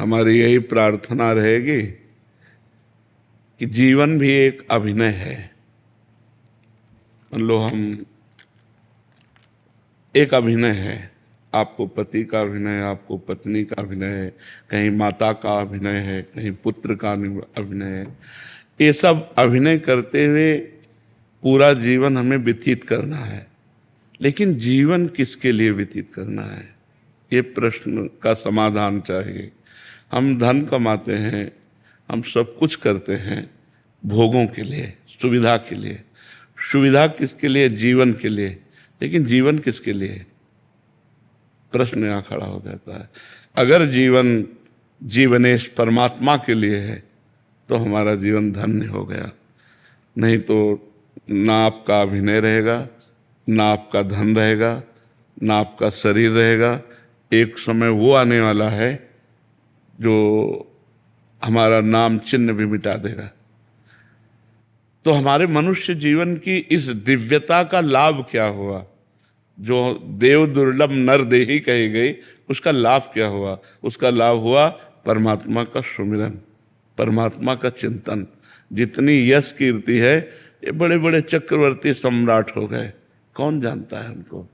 हमारी यही प्रार्थना रहेगी कि जीवन भी एक अभिनय है। मान लो हम एक अभिनय है, आपको पति का अभिनय, आपको पत्नी का अभिनय है, कहीं माता का अभिनय है, कहीं पुत्र का अभिनय है। ये सब अभिनय करते हुए पूरा जीवन हमें व्यतीत करना है। लेकिन जीवन किसके लिए व्यतीत करना है, ये प्रश्न का समाधान चाहिए। हम धन कमाते हैं, हम सब कुछ करते हैं भोगों के लिए, सुविधा के लिए। सुविधा किसके लिए? जीवन के लिए। लेकिन जीवन किसके लिए? प्रश्न यहाँ खड़ा हो जाता है। अगर जीवन जीवनेश परमात्मा के लिए है तो हमारा जीवन धन्य हो गया। नहीं तो ना आपका अभिनय रहेगा, ना आपका धन रहेगा, ना आपका शरीर रहेगा। एक समय वो आने वाला है जो हमारा नाम चिन्ह भी मिटा देगा। तो हमारे मनुष्य जीवन की इस दिव्यता का लाभ क्या हुआ? जो देव दुर्लभ नर देही कही गई, उसका लाभ क्या हुआ? उसका लाभ हुआ परमात्मा का सुमिरन, परमात्मा का चिंतन। जितनी यश कीर्ति है, ये बड़े बड़े चक्रवर्ती सम्राट हो गए, कौन जानता है उनको?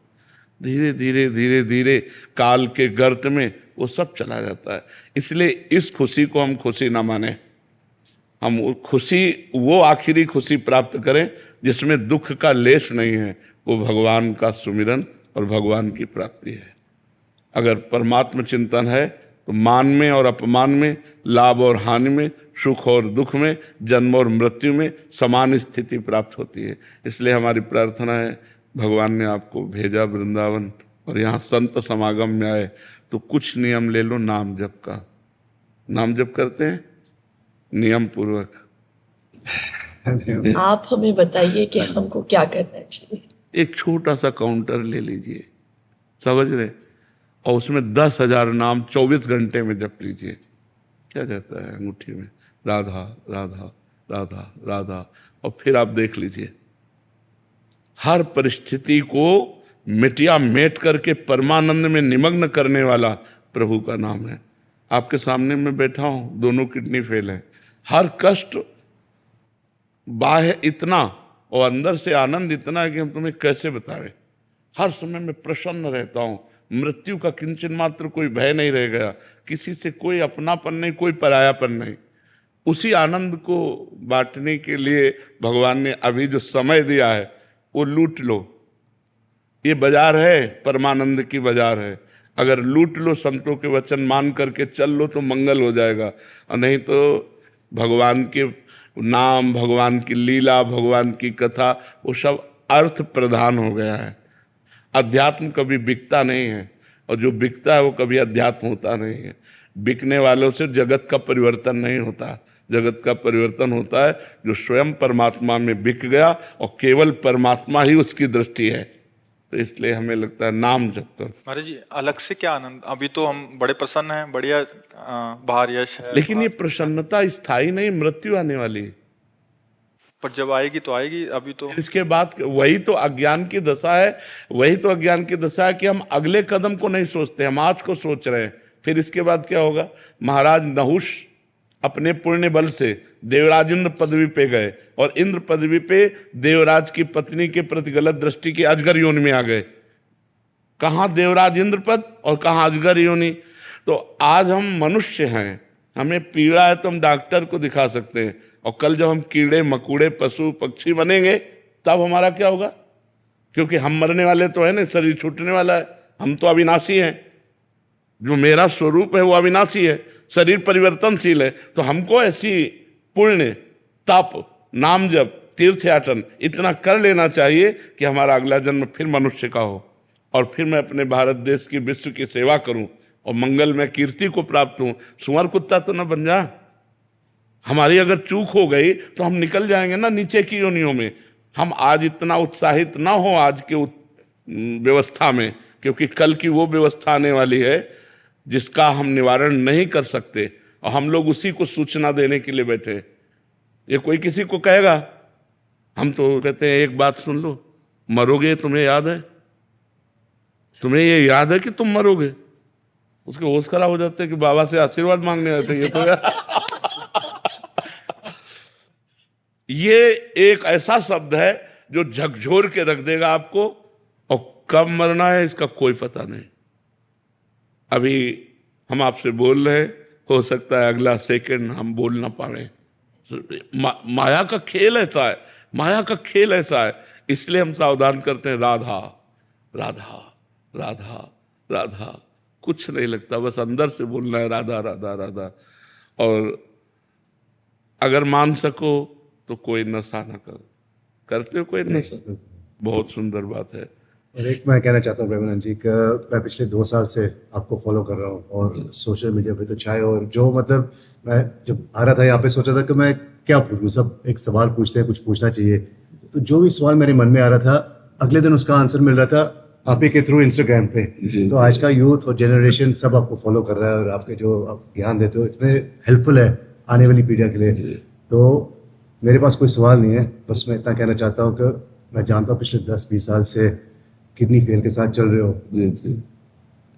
धीरे धीरे धीरे धीरे काल के गर्त में वो सब चला जाता है। इसलिए इस खुशी को हम खुशी ना माने। हम खुशी, वो आखिरी खुशी प्राप्त करें जिसमें दुख का लेश नहीं है। वो भगवान का सुमिरन और भगवान की प्राप्ति है। अगर परमात्मा चिंतन है तो मान में और अपमान में, लाभ और हानि में, सुख और दुख में, जन्म और मृत्यु में समान स्थिति प्राप्त होती है। इसलिए हमारी प्रार्थना है, भगवान ने आपको भेजा वृंदावन और यहाँ संत समागम में आए तो कुछ नियम ले लो नाम जप का। नाम जप करते हैं नियम पूर्वक। आप हमें बताइए कि हमको क्या करना चाहिए। एक छोटा सा काउंटर ले लीजिए, समझ रहे, और उसमें 10,000 नाम 24 घंटे में जप लीजिए। क्या जाता है अंगूठी में? राधा राधा राधा राधा। और फिर आप देख लीजिए, हर परिस्थिति को मिटिया मेट करके परमानंद में निमग्न करने वाला प्रभु का नाम है। आपके सामने मैं बैठा हूं, दोनों किडनी फेल है। हर कष्ट बाह्य इतना और अंदर से आनंद इतना है कि हम तुम्हें कैसे बताएं। हर समय मैं प्रसन्न रहता हूँ, मृत्यु का किंचन मात्र कोई भय नहीं रह गया, किसी से कोई अपनापन नहीं, कोई परायापन नहीं। उसी आनंद को बांटने के लिए भगवान ने अभी जो समय दिया है वो लूट लो। ये बाजार है, परमानंद की बाजार है। अगर लूट लो, संतों के वचन मान करके चल लो तो मंगल हो जाएगा, और नहीं तो भगवान के नाम, भगवान की लीला, भगवान की कथा, वो सब अर्थ प्रधान हो गया है। अध्यात्म कभी बिकता नहीं है, और जो बिकता है वो कभी अध्यात्म होता नहीं है। बिकने वालों से जगत का परिवर्तन नहीं होता। जगत का परिवर्तन होता है जो स्वयं परमात्मा में बिक गया और केवल परमात्मा ही उसकी दृष्टि है। तो इसलिए हमें लगता है नाम जप कर। महाराज जी, अलग से क्या आनंद, अभी तो हम बड़े प्रसन्न हैं, बढ़िया बाहर यश है, लेकिन ये प्रसन्नता स्थायी नहीं, मृत्यु आने वाली है। पर जब आएगी तो आएगी। अभी तो इसके बाद वही तो अज्ञान की दशा है, वही तो अज्ञान की दशा है कि हम अगले कदम को नहीं सोचते, हम आज को सोच रहे हैं। फिर इसके बाद क्या होगा? महाराज नहुष अपने पुण्य बल से देवराज इंद्र पदवी पे गए, और इंद्र पदवी पे देवराज की पत्नी के प्रति गलत दृष्टि की अजगर योनि में आ गए। कहाँ देवराज इंद्र पद और कहाँ अजगर योनि। तो आज हम मनुष्य हैं, हमें पीड़ा है तो हम डॉक्टर को दिखा सकते हैं, और कल जब हम कीड़े मकोड़े पशु पक्षी बनेंगे तब हमारा क्या होगा? क्योंकि हम मरने वाले तो है ना, शरीर छूटने वाला है। हम तो अविनाशी हैं, जो मेरा स्वरूप है वो अविनाशी है, शरीर परिवर्तनशील है। तो हमको ऐसी पुण्य, तप, नाम जप, तीर्थयाटन इतना कर लेना चाहिए कि हमारा अगला जन्म फिर मनुष्य का हो, और फिर मैं अपने भारत देश की, विश्व की सेवा करूं और मंगल में कीर्ति को प्राप्त हूं। सुअर कुत्ता तो न बन जा। हमारी अगर चूक हो गई तो हम निकल जाएंगे ना नीचे की योनियों में। हम आज इतना उत्साहित ना हो आज के व्यवस्था में, क्योंकि कल की वो व्यवस्था आने वाली है जिसका हम निवारण नहीं कर सकते, और हम लोग उसी को सूचना देने के लिए बैठे। ये कोई किसी को कहेगा, हम तो कहते हैं एक बात सुन लो, मरोगे तुम्हें याद है? तुम्हें ये याद है कि तुम मरोगे? उसके होश खराब हो जाते हैं कि बाबा से आशीर्वाद मांगने आते हैं ये तो ये एक ऐसा शब्द है जो झकझोर के रख देगा आपको, और कब मरना है इसका कोई पता नहीं। अभी हम आपसे बोल रहे, हो सकता है अगला सेकंड हम बोल ना पाए। माया का खेल ऐसा है, माया का खेल ऐसा है, इसलिए हम सावधान करते हैं, राधा राधा राधा राधा, कुछ नहीं लगता, बस अंदर से बोलना है राधा राधा राधा। और अगर मान सको तो कोई नशा ना करो। करते हो कोई नशा? बहुत सुंदर बात है। और एक मैं कहना चाहता हूँ प्रेमानंद जी का, मैं पिछले 2 साल से आपको फॉलो कर रहा हूँ और सोशल मीडिया पे तो चाहे, और जो मतलब मैं जब आ रहा था यहाँ पे सोचा था कि मैं क्या पूछूँ, सब एक सवाल पूछते हैं, कुछ पूछना चाहिए, तो जो भी सवाल मेरे मन में आ रहा था अगले दिन उसका आंसर मिल रहा था आप ही के थ्रू इंस्टाग्राम पे। तो आज का यूथ और जनरेशन सब आपको फॉलो कर रहा है और आपके जो आप ज्ञान देते हो इतने हेल्पफुल है आने वाली पीढ़ी के लिए। तो मेरे पास कोई सवाल नहीं है, बस मैं इतना कहना चाहता हूँ कि मैं जानता हूँ पिछले 10-20 साल से किडनी फेल के साथ चल रहे हो। जी।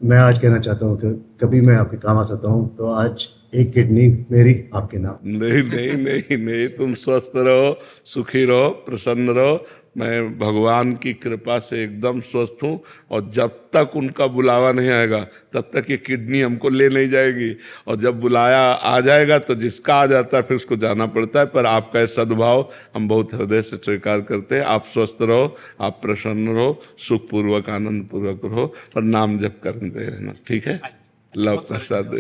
मैं आज कहना चाहता हूँ कि कभी मैं आपके काम आ सकता हूँ तो आज एक किडनी मेरी आपके नाम। नहीं नहीं नहीं नहीं, तुम स्वस्थ रहो, सुखी रहो, प्रसन्न रहो। मैं भगवान की कृपा से एकदम स्वस्थ हूँ, और जब तक उनका बुलावा नहीं आएगा तब तक ये किडनी हमको ले नहीं जाएगी, और जब बुलाया आ जाएगा तो जिसका आ जाता है फिर उसको जाना पड़ता है। पर आपका ये सद्भाव हम बहुत हृदय से स्वीकार करते हैं। आप स्वस्थ रहो, आप प्रसन्न रहो, सुखपूर्वक आनंद पूर्वक रहो, पर नाम जप करते रहना, ठीक है? लव प्रसाद